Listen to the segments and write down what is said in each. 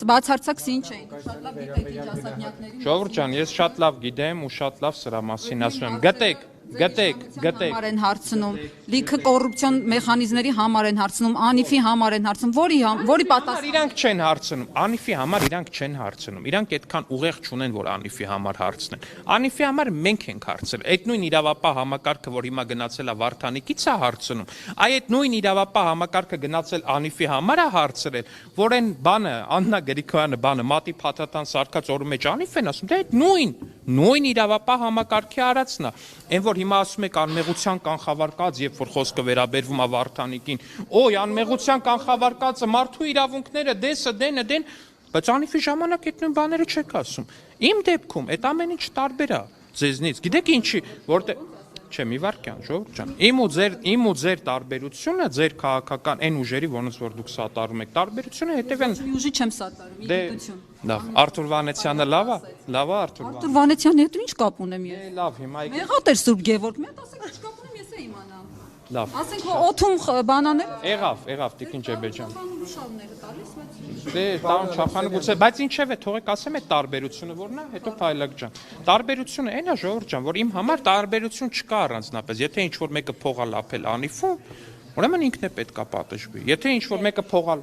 բացարձակ ինչ էին, շատ լավ գիտեք ինչ ասատնյակների։ Ժողովուրդ ջան, ես շատ լավ գիտեմ ու շատ լավ սրա մասին ասում եմ։ Գտեք։ Համար են հարցնում, լիքը կոռուպցիոն մեխանիզմների համար են հարցնում, Անիֆի համար են հարցնում, որի պատասխան Իրանք չեն հարցնում, Անիֆի համար իրանք չեն հարցնում։ Իրանք այդքան ուղեղ չունեն, որ Անիֆի համար հարցնեն։ Անիֆի համար մենք ենք հարցրել։ Այդ նույն իրավապահ համակարգը, որ հիմա գնացել է Վարդանիկից է հարցնում, այդ նույն իրավապահ համակարգը գնացել Անիֆի համար է հարցրել, որ այն բանը Աննա Գրիգորյանը բանը մատի փաթաթան սարքած օրու մեջ Անիֆ են ասում, դա այդ նույն իրավապահ համակարգի արածն է։ Այն որ հիմա ասում եք անմեղության կանխավարկած, երբ որ խոսքը վերաբերվում է Վարդանիկին, օй անմեղության կանխավարկածը մարդու իրավունքները դեն, բայց Անիֆի ժամանակ այդ նույն բաները չեք ասում։ Իմ դեպքում այդ ամեն ինչ տարբեր է ձեզնից։ Գիտեք ինչի, որտեղ Չէ, մի վարքյան, ժողովուրդ ջան։ Իմ ու ձեր տարբերությունը, ձեր քաղաքական այն ուժերի, որոնց որ դուք սատարում եք, տարբերությունը հետևեն։ Ուժի չեմ սատարում, իգիտություն։ Լավ, Արթուր Վանեցյանը լավ է Արթուր Վանեցյանի հետ ինչ կապ ունեմ ես։ Լավ, հիմա Մեղատեր Սուրբ Գևորգ, մի հատ ասեք ինչ կապ ունեմ, ես է իմանամ։ Լավ։ Ասենք օթում բանաներ։ Եղավ, Տիկին Ջեբեջան։ Շավները տալիս, բայց Դե տան չափանը գուցե, բայց ինչև է, թողեք ասեմ այդ տարբերությունը որն է, հետո Փայլակ ջան։ Տարբերությունը այն է, ժողովուրդ ջան, որ իմ համար տարբերություն չկա առանձնապես։ Եթե ինչ որ մեկը փողա լափել Անիֆում, ուրեմն ինքն է պետքա պատժվի։ Եթե ինչ որ մեկը փողա,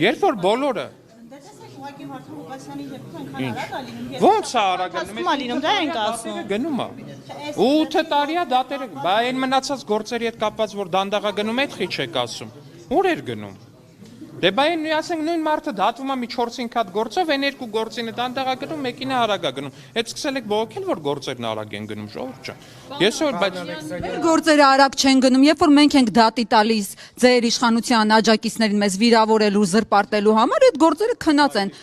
երբ որ բոլորը Ուղղակի Վարդան Ղուկասյանի հետ այնքան արագ է լինում։ Ո՞նց է արագ լինում, դա ենք ասում։ Գնում է։ 8 տարի է դատերը, բա այն մնացած գործերի հետ կապված որ դանդաղա գնում այդ խի չեք ասում։ Ուր էր գնում։ Դե բա այն ասենք նույն մարդը դատվում է մի 4-5 հատ գործով, այն երկու գործինը դանդաղա գնում, մեկինը արագ է գնում։ Այդ սկսել եք բողոքել, որ գործերն արագ են գնում, ժողովուրդ ջան։ Ես որ բայց գործերը արագ չեն գնում, երբ որ մենք ենք դատի տալիս ձեր իշխանության աջակիցներին մեզ վիրավորելու, զրպարտելու համար, այդ գործերը քնած են։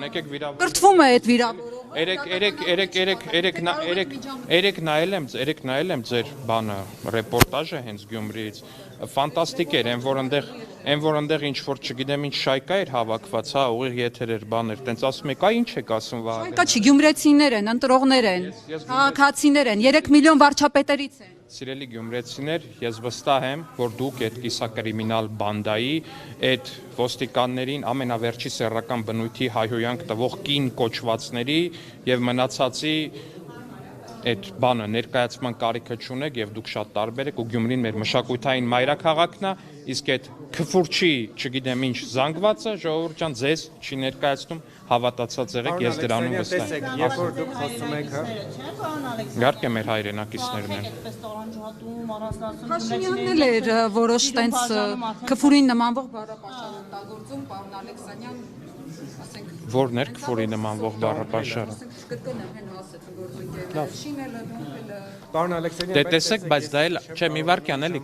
Եկեք վիրավոր։ Կրթվում է այդ վիրավորը։ Երեք նայել եմ ձեր բանը, ռեպորտաժը հենց Գյումրիից։ Ֆանտաստիկ էր, այն որ այնտեղ ինչ որ չգիտեմ ինչ շայկա էր հավաքված, հա, ուղիղ եթեր էր, բաներ, տենց ասում եք, ինչ եք ասում Վահագն։ Շայկա չի, գյումրեցիներ են, ընտրողներ են, քաղաքացիներ են, 3 միլիոն վարչապետերից են։ Սիրելի գյումրեցիներ, ես վստահ եմ, որ դուք այդ կիսակրիմինալ բանդայի, այդ ոստիկաններին ամենավերջի սեռական բնույթի հայհոյանք տվող կին կոչվածների եւ մնացածի այդ բանը ներկայացման կարիքը չունեք եւ դուք շատ տարբեր եք ու Գյումրին մեր մշակութային մայրաքաղաքն է, իսկ այդ քֆուրչի, չգիտեմ ինչ զանգվածը ժողովուրդ ջան ձեզ չի ներկայացնում, հավատացած եղեք, ես դրանում վստահ եմ։ Երբ որ դուք խոսում եք, Իհարկե մեր հայրենակիցներն են։ Փաշինյանն էլ էր որոշ տենց քֆուրին նմանվող բառապաշար օգտագործում, պարոն Ալեքսանյան, ասենք Որն էր քֆուրի նմանվող բառապաշարը։ կրկնեմ հեն ասեցին գործընկերները, շինելը, դոմփելը։ Պարոն Ալեքսանյան, Դե տեսեք, բայց դա էլ չէ, մի վարքյան էլի։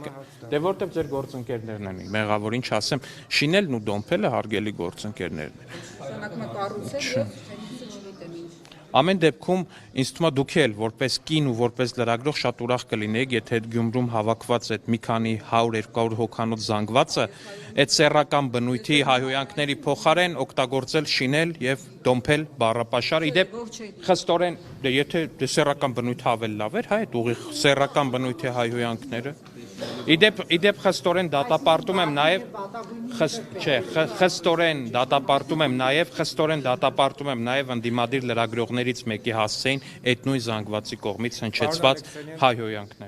Դե որտեվ ձեր գործընկերներն են, մեղավոր ինչ ասեմ, շինելն ու դոմփելը հարգելի գործընկերներն են։ Շանակմա կառուցել եւ թերիցը չգիտեմ ինչ։ Ամեն դեպքում ինձ թվում է դուք էլ որպես կին ու որպես լրագրող շատ ուրախ կլինեք, եթե այդ Գյումրում հավաքված այդ մի քանի 100-200 հոգանոց զանգվածը այդ սեռական բնույթի հայհոյանքների փոխարեն օգտագործել շինել եւ դոմփել բառապաշար։ Իդեպ խստորեն, դե եթե սեռական բնույթը ավելի լավ էր, հա, այդ ուղիղ սեռական բնույթի հայհոյանքները։ Իդեպ խստորեն դատապարտում եմ նաև խստորեն դատապարտում եմ նաև ընդդիմադիր լրագրողներից մեկի հասցեին այդ նույն զանգվածի կողմից հնչեցված հայհոյանքներ։